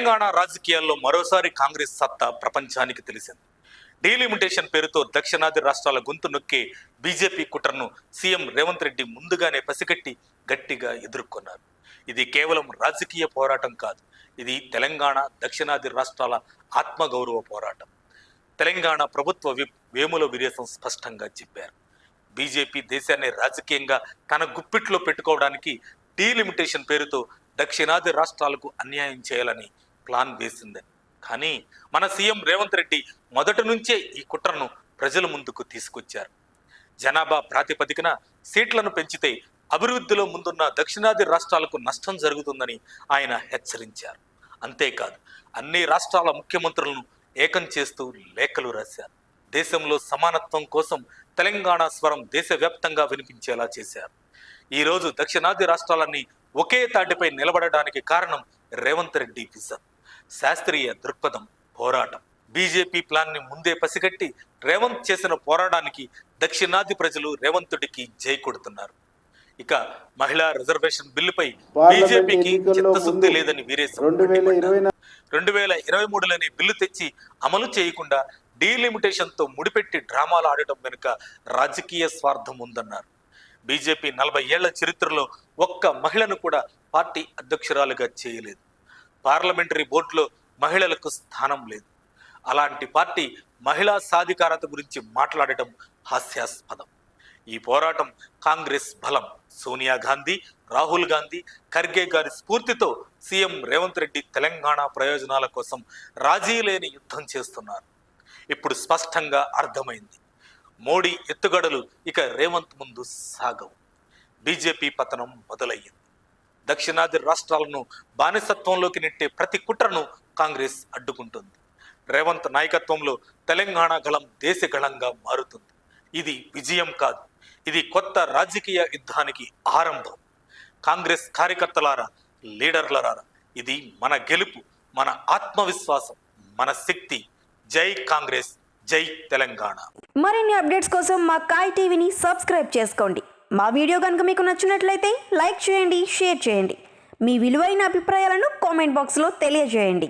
తెలంగాణ రాజకీయాల్లో మరోసారి కాంగ్రెస్ సత్తా ప్రపంచానికి తెలిసింది. డీలిమిటేషన్ పేరుతో దక్షిణాది రాష్ట్రాల గొంతు నొక్కే బీజేపీ కుట్రను సీఎం రేవంత్ రెడ్డి ముందుగానే పసిగట్టి గట్టిగా ఎదుర్కొన్నారు. ఇది కేవలం రాజకీయ పోరాటం కాదు, ఇది తెలంగాణ దక్షిణాది రాష్ట్రాల ఆత్మగౌరవ పోరాటం. తెలంగాణ ప్రభుత్వ విప్ వేముల వీరేశం స్పష్టంగా చెప్పారు. బీజేపీ దేశాన్ని రాజకీయంగా తన గుప్పిట్లో పెట్టుకోవడానికి డీలిమిటేషన్ పేరుతో దక్షిణాది రాష్ట్రాలకు అన్యాయం చేయాలని ప్లాన్ వేసిందని. కానీ మన సీఎం రేవంత్ రెడ్డి మొదటి నుంచే ఈ కుట్రను ప్రజల ముందుకు తీసుకొచ్చారు. జనాభా ప్రాతిపదికన సీట్లను పెంచితే అభివృద్ధిలో ముందున్న దక్షిణాది రాష్ట్రాలకు నష్టం జరుగుతుందని ఆయన హెచ్చరించారు. అంతేకాదు, అన్ని రాష్ట్రాల ముఖ్యమంత్రులను ఏకం చేస్తూ లేఖలు రాశారు. దేశంలో సమానత్వం కోసం తెలంగాణ స్వరం దేశవ్యాప్తంగా వినిపించేలా చేశారు. ఈరోజు దక్షిణాది రాష్ట్రాలన్నీ ఒకే తాటిపై నిలబడడానికి కారణం రేవంత్ రెడ్డి విజన్, శాస్త్రీయ దృక్పథం, పోరాటం. బీజేపీ ప్లాన్ ని ముందే పసిగట్టి రేవంత్ చేసిన పోరాటానికి దక్షిణాది ప్రజలు రేవంతుడికి జై కొడుతున్నారు. ఇక మహిళా రిజర్వేషన్ బిల్లుపై బీజేపీకి చిత్తశుద్ధి లేదని వీరేశం 2023లోని బిల్లు తెచ్చి అమలు చేయకుండా డీలిమిటేషన్ తో ముడిపెట్టి డ్రామాలు ఆడటం వెనుక రాజకీయ స్వార్థం ఉందన్నారు. బీజేపీ 40 ఏళ్ల చరిత్రలో ఒక్క మహిళను కూడా పార్టీ అధ్యక్షురాలుగా చేయలేదు. పార్లమెంటరీ బోర్డులో మహిళలకు స్థానం లేదు. అలాంటి పార్టీ మహిళా సాధికారత గురించి మాట్లాడటం హాస్యాస్పదం. ఈ పోరాటం కాంగ్రెస్ బలం. సోనియా గాంధీ, రాహుల్ గాంధీ, ఖర్గే గారి స్ఫూర్తితో సీఎం రేవంత్ రెడ్డి తెలంగాణ ప్రయోజనాల కోసం రాజీ లేని యుద్ధం చేస్తున్నారు. ఇప్పుడు స్పష్టంగా అర్థమైంది, మోడీ ఎత్తుగడలు ఇక రేవంత్ ముందు సాగవు. బీజేపీ పతనం మొదలయ్యింది. దక్షిణాది రాష్ట్రాలను బానిసత్వంలోకి నెట్టే ప్రతి కుట్రను కాంగ్రెస్ అడ్డుకుంటుంది. రేవంత్ నాయకత్వంలో తెలంగాణ గళం దేశ గళంగా మారుతుంది. ఇది విజయం కాదు, ఇది కొత్త రాజకీయ యుద్ధానికి ఆరంభం. కాంగ్రెస్ కార్యకర్తలారా, లీడర్లరారా, ఇది మన గెలుపు, మన ఆత్మవిశ్వాసం, మన శక్తి. జై కాంగ్రెస్, జై తెలంగాణ. మరిన్ని అప్డేట్స్ కోసం మా కాయ్ టీవీని సబ్స్క్రైబ్ చేసుకోండి. మా వీడియో కనుక మీకు నచ్చినట్లయితే లైక్ చేయండి, షేర్ చేయండి. మీ విలువైన అభిప్రాయాలను కామెంట్ బాక్స్లో తెలియజేయండి.